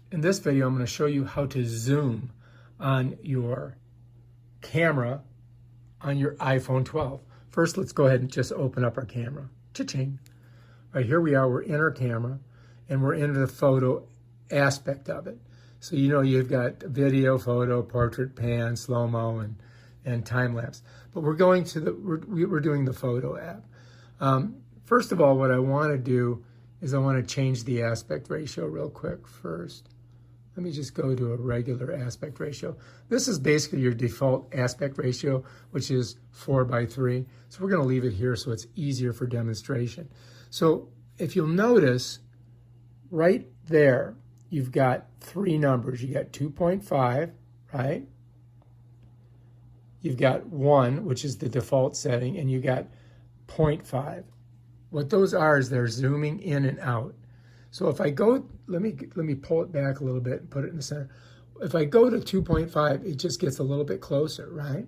In this video, I'm going to show you how to zoom on your camera on your iPhone 12. First, let's go ahead and just open up our camera. Cha-ching. Right, here we are, we're in our camera, and we're in the photo aspect of it. So you know you've got video, photo, portrait, pan, slow-mo, and time-lapse. But we're going to we're doing the photo app. First of all, what I want to do is I want to change the aspect ratio real quick first. Let me just go to a regular aspect ratio. This is basically your default aspect ratio, which is 4:3. So we're going to leave it here so it's easier for demonstration. So if you'll notice, right there, you've got three numbers. You got 2.5, right? You've got 1, which is the default setting, and you got 0.5. What those are is they're zooming in and out. So if I go, let me pull it back a little bit and put it in the center. If I go to 2.5, it just gets a little bit closer, right?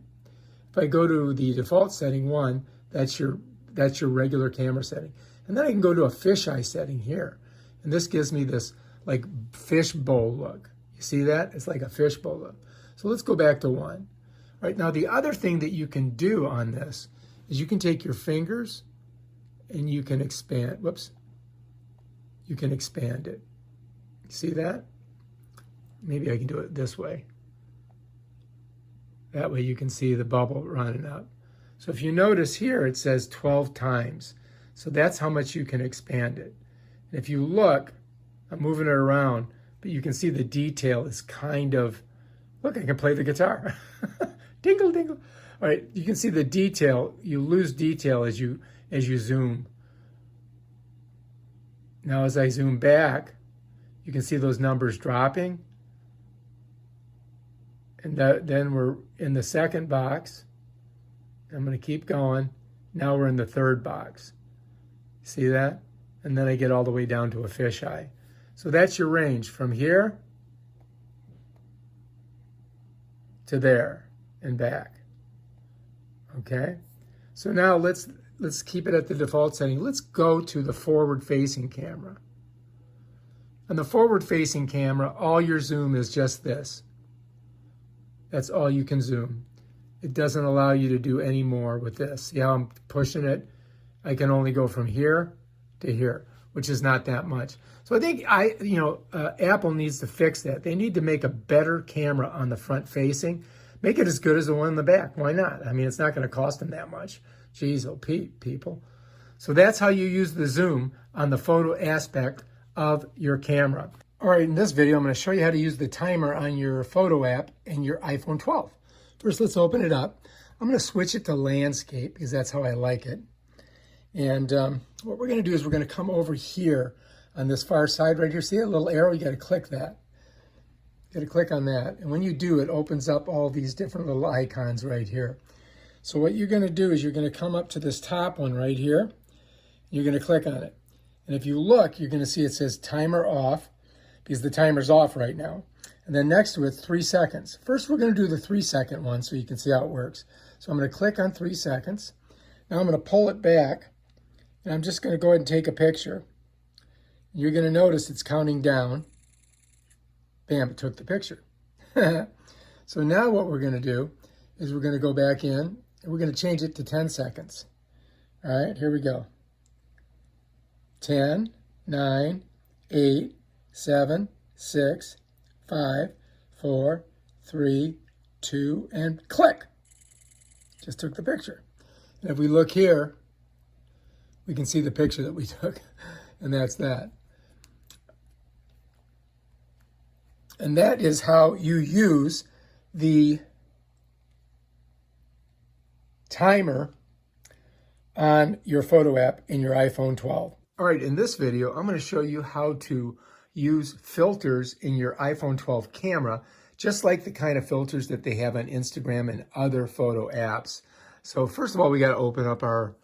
If I go to the default setting 1, that's your regular camera setting. And then I can go to a fisheye setting here. And this gives me this like fishbowl look. You see that? It's like a fishbowl look. So let's go back to 1. All right, now the other thing that you can do on this is you can take your fingers and you can expand, you can expand it. See that? Maybe I can do it this way. That way you can see the bubble running up. So if you notice here, it says 12 times. So that's how much you can expand it. And if you look, I'm moving it around, but you can see the detail is kind of, look, I can play the guitar. Dingle, dingle. All right, you can see the detail. You lose detail as you zoom. Now, as I zoom back, you can see those numbers dropping. And then we're in the second box. I'm going to keep going. Now we're in the third box. See that? And then I get all the way down to a fisheye. So that's your range from here to there and back. Okay? So now let's keep it at the default setting. Let's go to the forward-facing camera. On the forward-facing camera, all your zoom is just this. That's all you can zoom. It doesn't allow you to do any more with this. See how I'm pushing it? I can only go from here to here, which is not that much. So I think Apple needs to fix that. They need to make a better camera on the front-facing. Make it as good as the one in the back. Why not? I mean, it's not going to cost them that much. Jeez, oh, people. So that's how you use the zoom on the photo aspect of your camera. All right, in this video, I'm going to show you how to use the timer on your photo app in your iPhone 12. First, let's open it up. I'm going to switch it to landscape because that's how I like it. And what we're going to do is we're going to come over here on this far side right here. See that little arrow? You got to click that. You got to click on that. And when you do, it opens up all these different little icons right here. So what you're going to do is you're going to come up to this top one right here. You're going to click on it. And if you look, you're going to see it says timer off because the timer's off right now. And then next to it, 3 seconds. First, we're going to do the 3-second one so you can see how it works. So I'm going to click on 3 seconds. Now I'm going to pull it back. And I'm just going to go ahead and take a picture. You're going to notice it's counting down. Bam, it took the picture. So now what we're going to do is we're going to go back in and we're going to change it to 10 seconds. All right, here we go. 10, 9, 8, 7, 6, 5, 4, 3, 2, and click. Just took the picture. And if we look here, we can see the picture that we took, and that's that. And that is how you use the timer on your photo app in your iPhone 12. All right, in this video, I'm going to show you how to use filters in your iPhone 12 camera, just like the kind of filters that they have on Instagram and other photo apps. So first of all, we got to open up our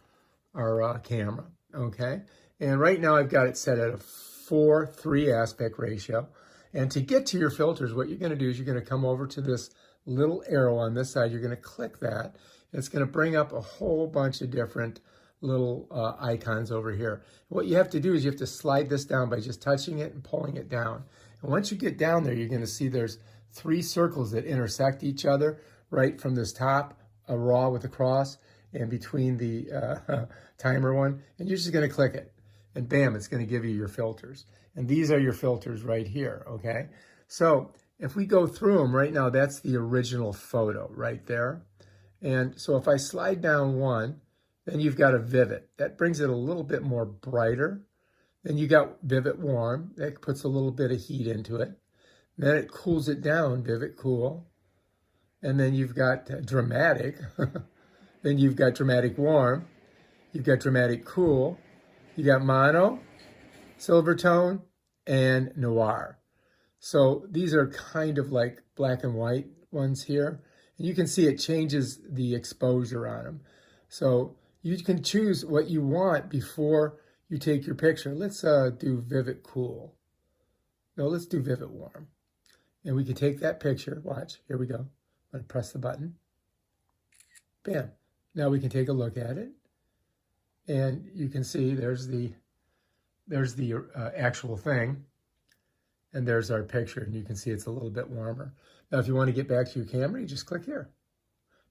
camera, okay? And right now I've got it set at a 4:3 aspect ratio. And to get to your filters, what you're going to do is you're going to come over to this little arrow on this side. You're going to click that. And it's going to bring up a whole bunch of different little icons over here. What you have to do is you have to slide this down by just touching it and pulling it down. And once you get down there, you're going to see there's 3 circles that intersect each other right from this top, a raw with a cross, and between the timer one. And you're just going to click it. And bam, it's going to give you your filters. And these are your filters right here, okay? So if we go through them right now, that's the original photo right there. And so if I slide down one, then you've got a vivid. That brings it a little bit more brighter. Then you got vivid warm. That puts a little bit of heat into it. Then it cools it down, vivid cool. And then you've got dramatic. Then you've got dramatic warm. You've got dramatic cool. You got mono, silver tone, and noir. So these are kind of like black and white ones here. And you can see it changes the exposure on them. So you can choose what you want before you take your picture. Let's do vivid cool. No, let's do vivid warm. And we can take that picture. Watch, here we go. I'm going to press the button. Bam. Now we can take a look at it. And you can see there's the actual thing. And there's our picture. And you can see it's a little bit warmer. Now, if you want to get back to your camera, you just click here.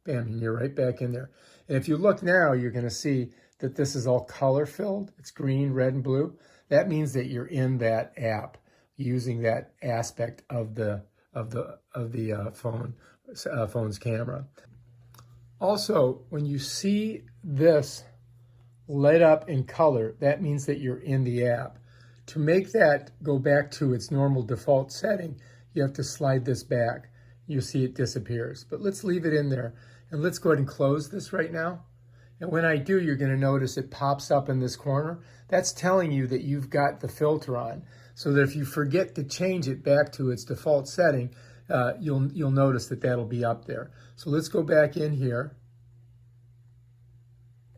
Bam, and you're right back in there. And if you look now, you're going to see that this is all color filled. It's green, red, and blue. That means that you're in that app using that aspect of the phone's camera. Also, when you see this lit up in color, that means that you're in the app. To make that go back to its normal default setting, you have to slide this back. You'll see it disappears. But let's leave it in there. And let's go ahead and close this right now. And when I do, you're going to notice it pops up in this corner. That's telling you that you've got the filter on. So that if you forget to change it back to its default setting, you'll notice that that'll be up there. So let's go back in here.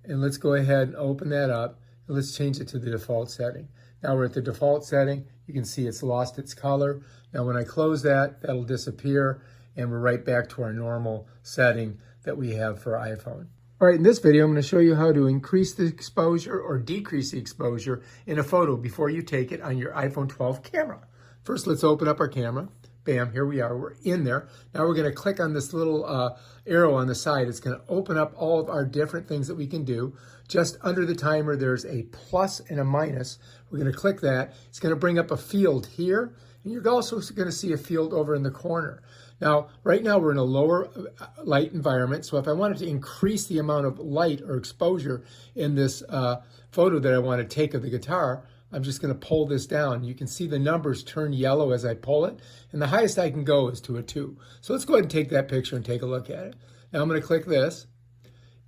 And let's go ahead and open that up. And let's change it to the default setting. Now we're at the default setting. You can see it's lost its color. Now when I close that, that'll disappear. And we're right back to our normal setting that we have for iPhone. All right, in this video, I'm going to show you how to increase the exposure or decrease the exposure in a photo before you take it on your iPhone 12 camera. First, let's open up our camera. Bam, here we are. We're in there. Now we're going to click on this little arrow on the side. It's going to open up all of our different things that we can do. Just under the timer, there's a plus and a minus. We're going to click that. It's going to bring up a field here. And you're also going to see a field over in the corner. Now, right now we're in a lower light environment, so if I wanted to increase the amount of light or exposure in this photo that I want to take of the guitar, I'm just going to pull this down. You can see the numbers turn yellow as I pull it, and the highest I can go is to a 2. So let's go ahead and take that picture and take a look at it. Now I'm going to click this,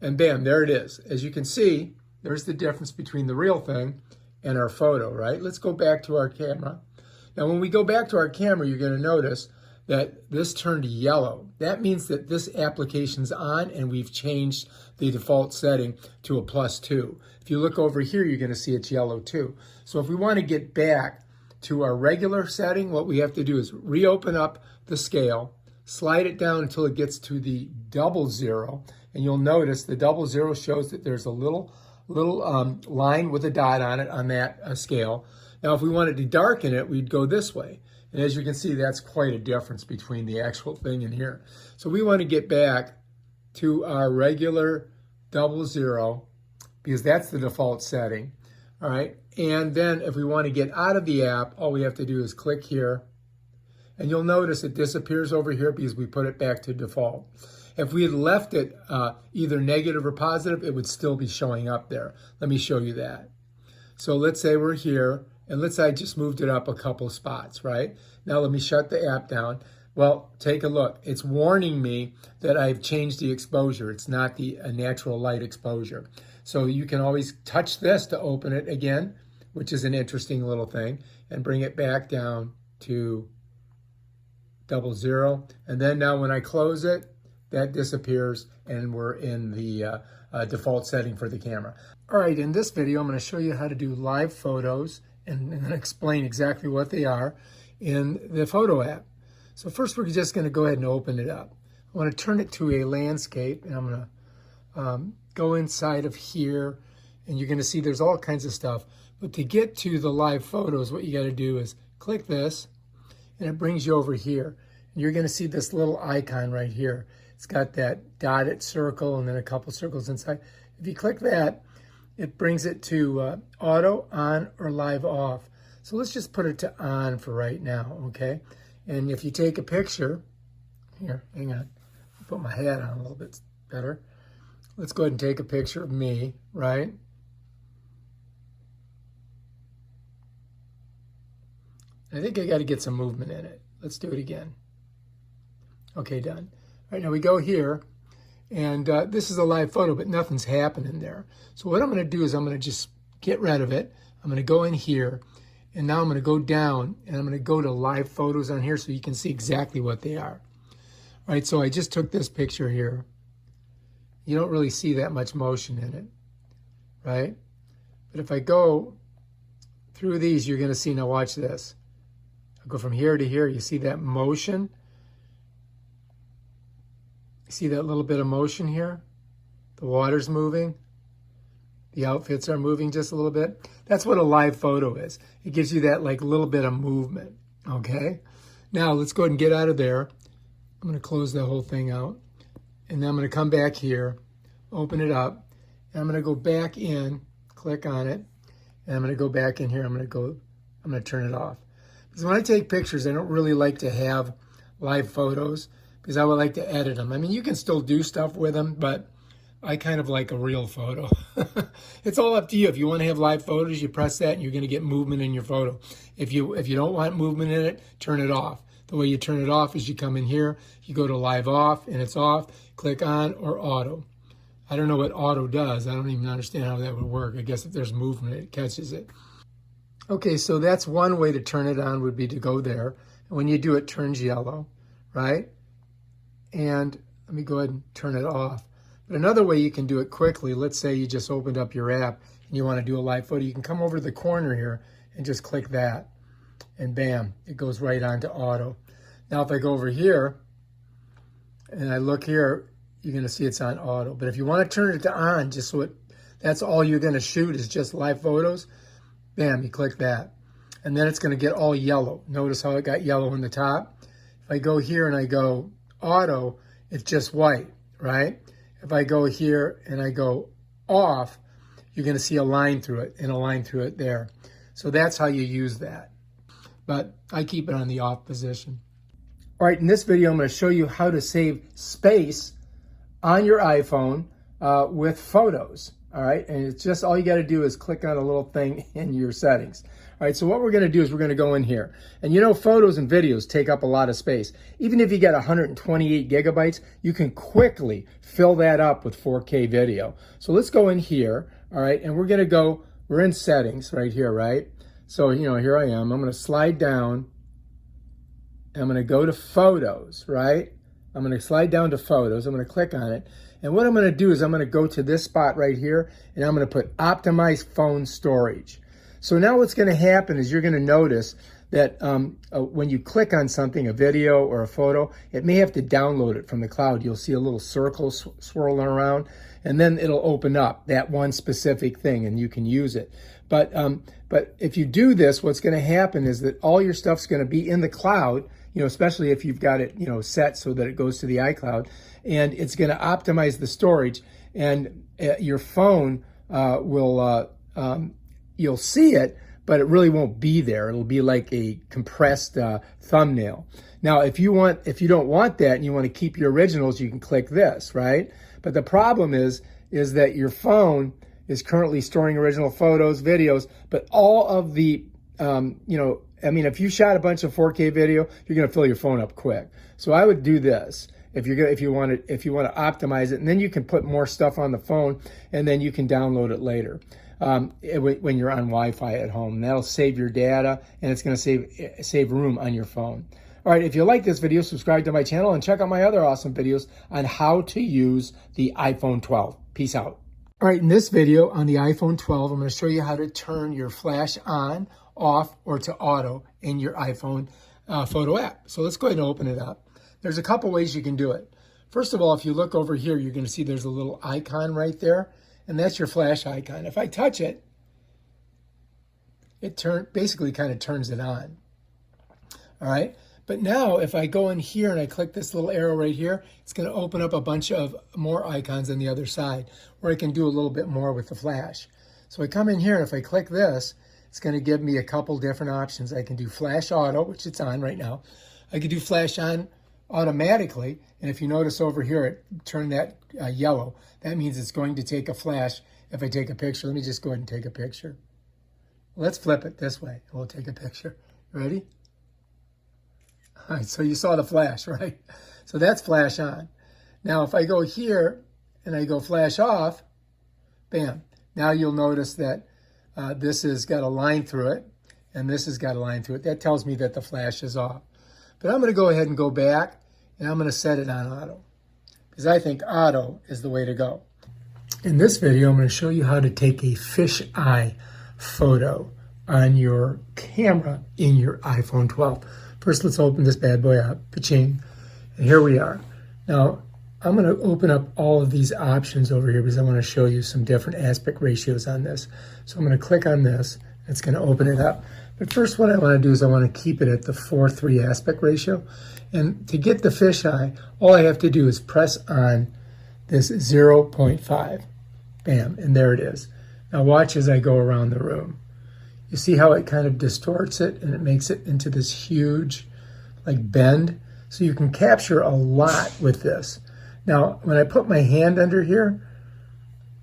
and bam, there it is. As you can see, there's the difference between the real thing and our photo, right? Let's go back to our camera. Now when we go back to our camera, you're going to notice that this turned yellow. That means that this application's on and we've changed the default setting to a +2. If you look over here, you're going to see it's yellow too. So if we want to get back to our regular setting, what we have to do is reopen up the scale, slide it down until it gets to the 00, and you'll notice the 00 shows that there's a little line with a dot on it on that scale. Now if we wanted to darken it, we'd go this way. And as you can see, that's quite a difference between the actual thing and here. So we want to get back to our regular 00 because that's the default setting. All right. And then if we want to get out of the app, all we have to do is click here. And you'll notice it disappears over here because we put it back to default. If we had left it either negative or positive, it would still be showing up there. Let me show you that. So let's say we're here. And let's say I just moved it up a couple spots, right? Now let me shut the app down. Well, take a look. It's warning me that I've changed the exposure. It's not the natural light exposure. So you can always touch this to open it again, which is an interesting little thing, and bring it back down to 00. And then now when I close it, that disappears and we're in the default setting for the camera. All right, in this video, I'm going to show you how to do live photos and explain exactly what they are in the photo app. So first we're just going to go ahead and open it up. I want to turn it to a landscape, and I'm going to go inside of here, and you're going to see there's all kinds of stuff. But to get to the live photos, what you got to do is click this, and it brings you over here. And you're going to see this little icon right here. It's got that dotted circle and then a couple circles inside. If you click that, it brings it to auto, on, or live off. So let's just put it to on for right now, okay? And if you take a picture, here, hang on, I'll put my hat on a little bit better. Let's go ahead and take a picture of me, right? I think I got to get some movement in it. Let's do it again. Okay, done. All right, now we go here, and this is a live photo, but nothing's happening there. So what I'm going to do is I'm going to just get rid of it. I'm going to go in here, and now I'm going to go down, and I'm going to go to live photos on here so you can see exactly what they are. All right, so I just took this picture here. You don't really see that much motion in it, right? But if I go through these, you're going to see, now watch this. I'll go from here to here. You see that motion? You see that little bit of motion here? The water's moving. The outfits are moving just a little bit. That's what a live photo is. It gives you that like little bit of movement, okay? Now let's go ahead and get out of there. I'm going to close the whole thing out. And then I'm going to come back here, open it up, and I'm going to go back in, click on it, and I'm going to go back in here. I'm going to turn it off. Because when I take pictures, I don't really like to have live photos because I would like to edit them. I mean, you can still do stuff with them, but I kind of like a real photo. It's all up to you. If you want to have live photos, you press that and you're going to get movement in your photo. If you don't want movement in it, turn it off. The way you turn it off is you come in here, you go to live off, and it's off, click on or auto. I don't know what auto does. I don't even understand how that would work. I guess if there's movement, it catches it. Okay, so that's one way to turn it on would be to go there. And when you do, it turns yellow, right? And let me go ahead and turn it off. But another way you can do it quickly, let's say you just opened up your app and you want to do a live photo, you can come over to the corner here and just click that. And bam, it goes right on to auto. Now if I go over here and I look here, you're going to see it's on auto. But if you want to turn it to on, just so that's all you're going to shoot is just live photos, bam, you click that. And then it's going to get all yellow. Notice how it got yellow in the top? If I go here and I go auto, it's just white, right? If I go here and I go off, you're going to see a line through it and a line through it there. So that's how you use that. But I keep it on the off position. All right, in this video, I'm going to show you how to save space on your iPhone with photos. All right, and it's just all you got to do is click on a little thing in your settings. All right, so what we're going to do is we're going to go in here. And you know, photos and videos take up a lot of space. Even if you got 128 gigabytes, you can quickly fill that up with 4K video. So let's go in here, all right, and we're in settings right here, right? So, you know, here I am. I'm going to slide down. And I'm going to go to photos, right? I'm going to slide down to photos. I'm going to click on it. And what I'm going to do is I'm going to go to this spot right here, and I'm going to put optimize phone storage. So now what's going to happen is you're going to notice that when you click on something, a video or a photo, it may have to download it from the cloud. You'll see a little circle swirling around, and then it'll open up that one specific thing, and you can use it. But if you do this, what's going to happen is that all your stuff's going to be in the cloud, you know, especially if you've got it, you know, set so that it goes to the iCloud, and it's going to optimize the storage, and your phone you'll see it, but it really won't be there. It'll be like a compressed thumbnail. Now, if you don't want that and you want to keep your originals, you can click this, right? But the problem is that your phone is currently storing original photos, videos, but all of the, if you shot a bunch of 4K video, you're going to fill your phone up quick. So I would do this if you want to optimize it, and then you can put more stuff on the phone, and then you can download it later when you're on Wi-Fi at home. And that'll save your data, and it's going to save room on your phone. All right, if you like this video, subscribe to my channel and check out my other awesome videos on how to use the iPhone 12. Peace out. All right, in this video on the iPhone 12, I'm going to show you how to turn your flash on, off, or to auto in your iPhone photo app. So let's go ahead and open it up. There's a couple ways you can do it. First of all, if you look over here, you're going to see there's a little icon right there, and that's your flash icon. If I touch it, it basically kind of turns it on. All right, But now if I go in here and I click this little arrow right here, it's going to open up a bunch of more icons on the other side where I can do a little bit more with the flash. So I come in here and if I click this, it's going to give me a couple different options. I can do flash auto, which it's on right now. I can do flash on automatically. And if you notice over here, it turned that yellow. That means it's going to take a flash if I take a picture. Let me just go ahead and take a picture. Let's flip it this way. We'll take a picture. Ready? All right, so you saw the flash, right? So that's flash on. Now, if I go here and I go flash off, bam. Now you'll notice that this has got a line through it and this has got a line through it. That tells me that the flash is off. But I'm going to go ahead and go back and I'm going to set it on auto because I think auto is the way to go. In this video, I'm going to show you how to take a fisheye photo on your camera in your iPhone 12. First, let's open this bad boy up, pa-ching, and here we are. Now, I'm going to open up all of these options over here because I want to show you some different aspect ratios on this. So I'm going to click on this, it's going to open it up. But first, what I want to do is I want to keep it at the 4:3 aspect ratio. And to get the fisheye, all I have to do is press on this 0.5. Bam, and there it is. Now watch as I go around the room. You see how it kind of distorts it and it makes it into this huge like bend? So you can capture a lot with this. Now, when I put my hand under here,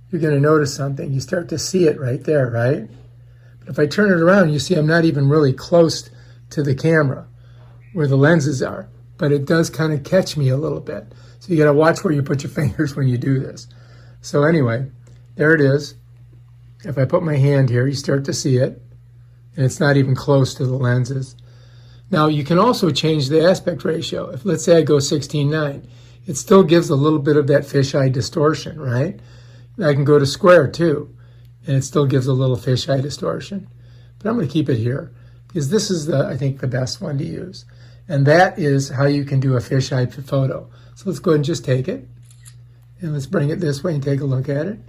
you're going to notice something. You start to see it right there, right? But if I turn it around, you see I'm not even really close to the camera where the lenses are. But it does kind of catch me a little bit. So you got to watch where you put your fingers when you do this. So anyway, there it is. If I put my hand here, you start to see it. And it's not even close to the lenses. Now you can also change the aspect ratio. If let's say I go 16:9, it still gives a little bit of that fisheye distortion, right? I can go to square too, and it still gives a little fisheye distortion. But I'm going to keep it here because this is I think the best one to use. And that is how you can do a fisheye photo. So let's go ahead and just take it. And let's bring it this way and take a look at it.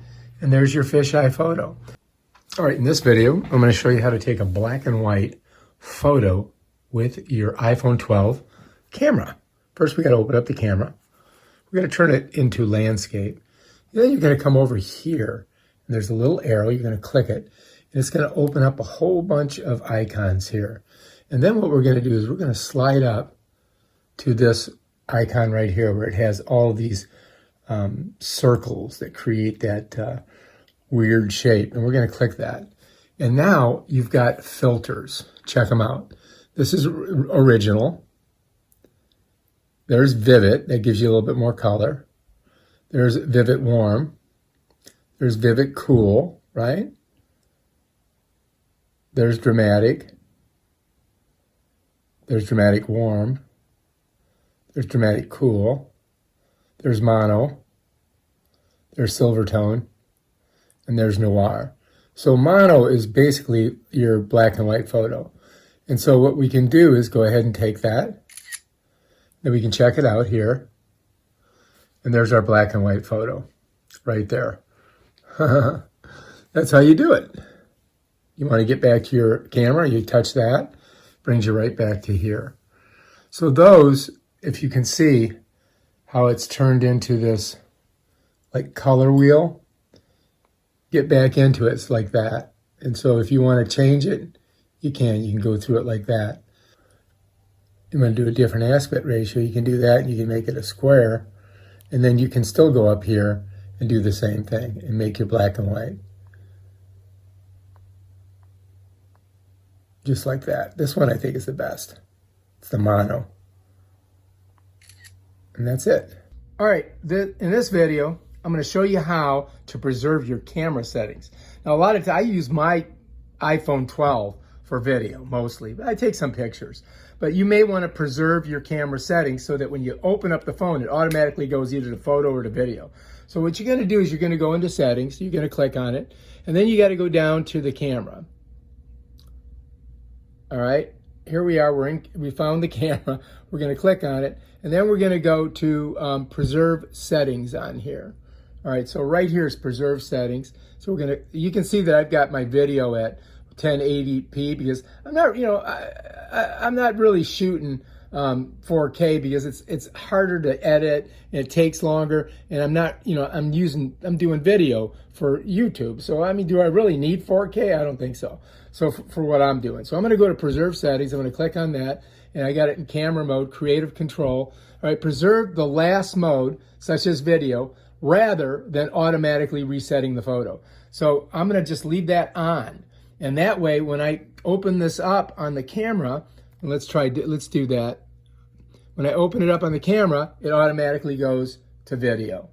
And there's your fisheye photo. All right, in this video, I'm going to show you how to take a black and white photo with your iPhone 12 camera. First, we got to open up the camera. We're going to turn it into landscape. Then you're going to come over here, and there's a little arrow. You're going to click it, and it's going to open up a whole bunch of icons here. And then what we're going to do is we're going to slide up to this icon right here where it has all these circles that create that weird shape, and we're going to click that. And now you've got filters. Check them out. This is original. There's vivid. That gives you a little bit more color. There's vivid warm. There's vivid cool, right? There's dramatic. There's dramatic warm. There's dramatic cool. There's mono. There's silver tone. And there's noir. So mono is basically your black and white photo. And so what we can do is go ahead and take that. Then we can check it out here. And there's our black and white photo right there. That's how you do it. You want to get back to your camera, you touch that, brings you right back to here. So those, if you can see how it's turned into this like color wheel, get back into it, it's like that. And so if you want to change it, you can go through it like that. You want to do a different aspect ratio, you can do that, and you can make it a square. And then you can still go up here and do the same thing and make your black and white. Just like that. This one I think is the best. It's the mono. And that's it. All right, in this video, I'm going to show you how to preserve your camera settings. Now, a lot of times I use my iPhone 12 for video mostly, but I take some pictures. But you may want to preserve your camera settings so that when you open up the phone, it automatically goes either to photo or to video. So what you're going to do is you're going to go into settings, you're going to click on it, and then you got to go down to the camera. All right, here we are, we found the camera. We're going to click on it, and then we're going to go to preserve settings on here. All right, so right here is preserve settings. So we're going to, you can see that I've got my video at 1080p because I'm not, I'm not really shooting 4K because it's harder to edit and it takes longer, and I'm not, I'm doing video for YouTube. So I mean, do I really need 4K? I don't think so. So for what I'm doing. So I'm going to go to preserve settings. I'm going to click on that, and I got it in camera mode, creative control. All right, preserve the last mode, such as video, rather than automatically resetting the photo. So I'm going to just leave that on. And that way, when I open this up on the camera, and let's do that. When I open it up on the camera, it automatically goes to video.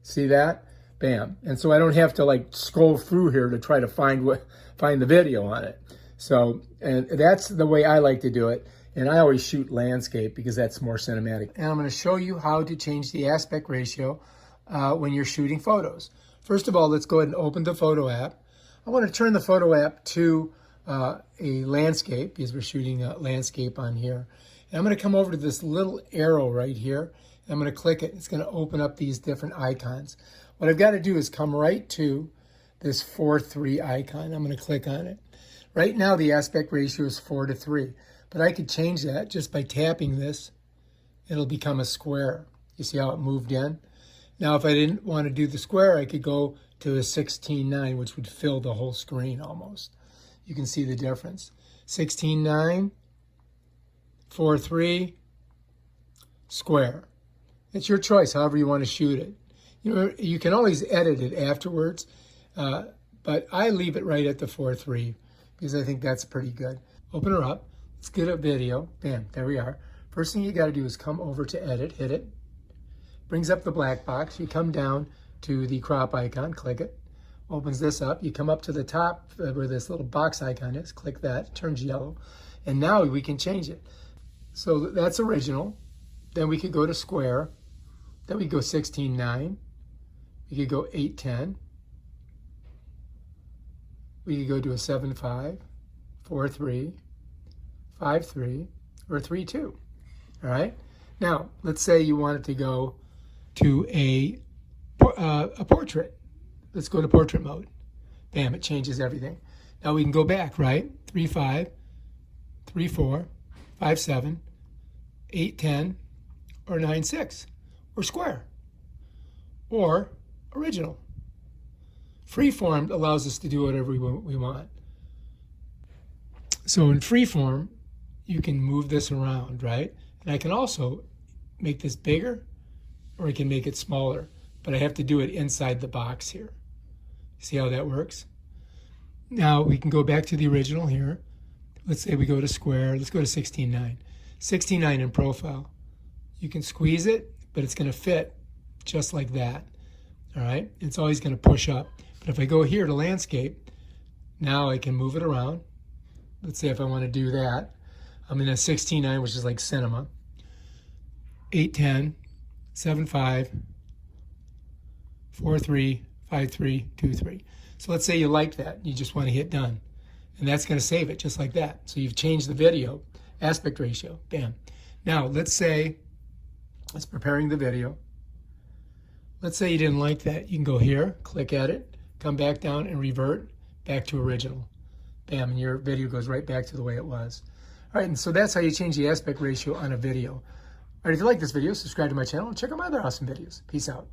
See that? Bam. And so I don't have to like scroll through here to try to find the video on it. So, and that's the way I like to do it. And I always shoot landscape because that's more cinematic. And I'm going to show you how to change the aspect ratio when you're shooting photos. First of all, let's go ahead and open the photo app. I want to turn the photo app to a landscape because we're shooting a landscape on here. And I'm going to come over to this little arrow right here. And I'm going to click it. It's going to open up these different icons. What I've got to do is come right to this 4:3 icon. I'm going to click on it. Right now, the aspect ratio is 4:3. But I could change that just by tapping this. It'll become a square. You see how it moved in? Now, if I didn't want to do the square, I could go to a 16:9, which would fill the whole screen almost. You can see the difference. 16:9, 4:3, square. It's your choice, however you want to shoot it. You can always edit it afterwards, but I leave it right at the 4:3 because I think that's pretty good. Open her up. Let's get a video. Bam, there we are. First thing you got to do is come over to edit, hit it. Brings up the black box. You come down to the crop icon, click it. Opens this up. You come up to the top where this little box icon is, click that, it turns yellow. And now we can change it. So that's original. Then we could go to square. Then we go 16:9. We could go 8:10. We could go to a 7:5, 4:3, 5:3, or 3:2. All right. Now, let's say you wanted to go to a portrait. Let's go to portrait mode. Bam, it changes everything. Now we can go back, right? 3:5, 3:4, 5:7, 8:10, or 9:6, or square, or original. Freeform allows us to do whatever we want. So in freeform, you can move this around, right? And I can also make this bigger, or I can make it smaller, but I have to do it inside the box here. See how that works? Now we can go back to the original here. Let's say we go to square. Let's go to 16:9. 16:9 in profile. You can squeeze it, but it's going to fit just like that. All right? It's always going to push up. But if I go here to landscape, now I can move it around. Let's say if I want to do that, I'm in a 16:9, which is like cinema. 8:10, 7:5, 4:3, 5:3, 2:3. So let's say you like that. You just want to hit done. And that's going to save it just like that. So you've changed the video aspect ratio. Bam. Now, let's say it's preparing the video. Let's say you didn't like that. You can go here, click at it, come back down and revert back to original. Bam, and your video goes right back to the way it was. All right, and so that's how you change the aspect ratio on a video. All right, if you like this video, subscribe to my channel and check out my other awesome videos. Peace out.